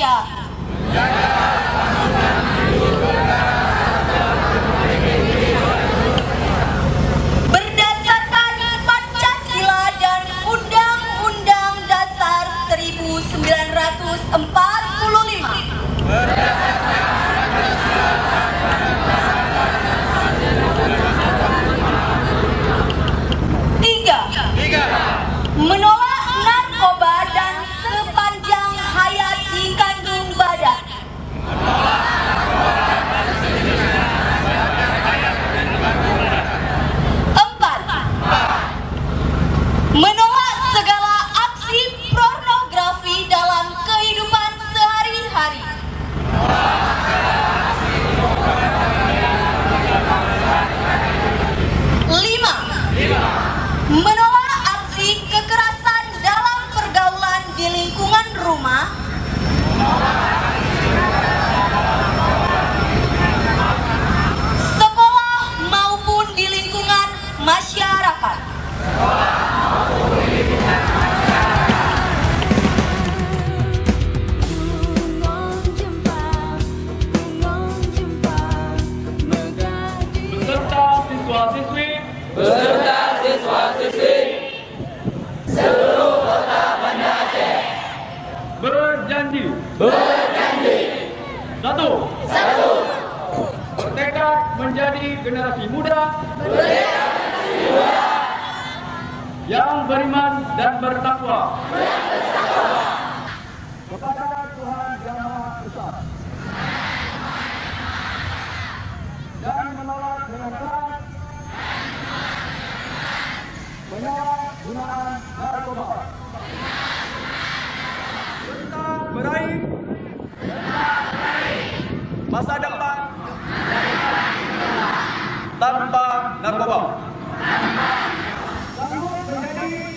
Indonesia. Berdasarkan Pancasila dan Undang-Undang Dasar 1945. Menolak narkoba dan sepanjang hayat di kandung badan. Empat, menolak segala aksi pornografi dalam kehidupan sehari-hari. Lima, menolak aksi kekerasan dalam pergaulan di lingkungan rumah. Sekolah maupun di lingkungan masyarakat. Beserta siswa-siswi seluruh kota Banda Aceh berjanji satu bertekad menjadi generasi muda yang beriman dan bertakwa kepada Tuhan Yang Maha Esa dan menolak dengan keras penyalahgunaan narkoba serta meraih masa depan tanpa narkoba. Sanggup menjadi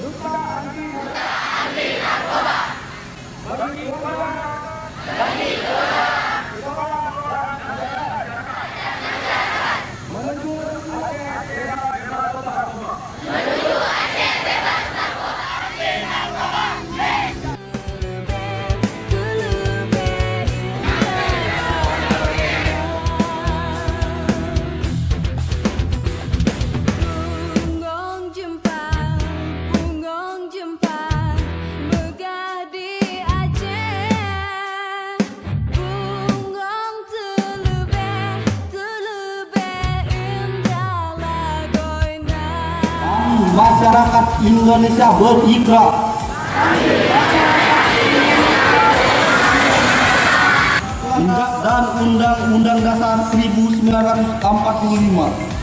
duta anti narkoba bagi keluarga, menuju Aceh bebas narkoba. Masyarakat Indonesia berikrar dan Undang-Undang Dasar 1945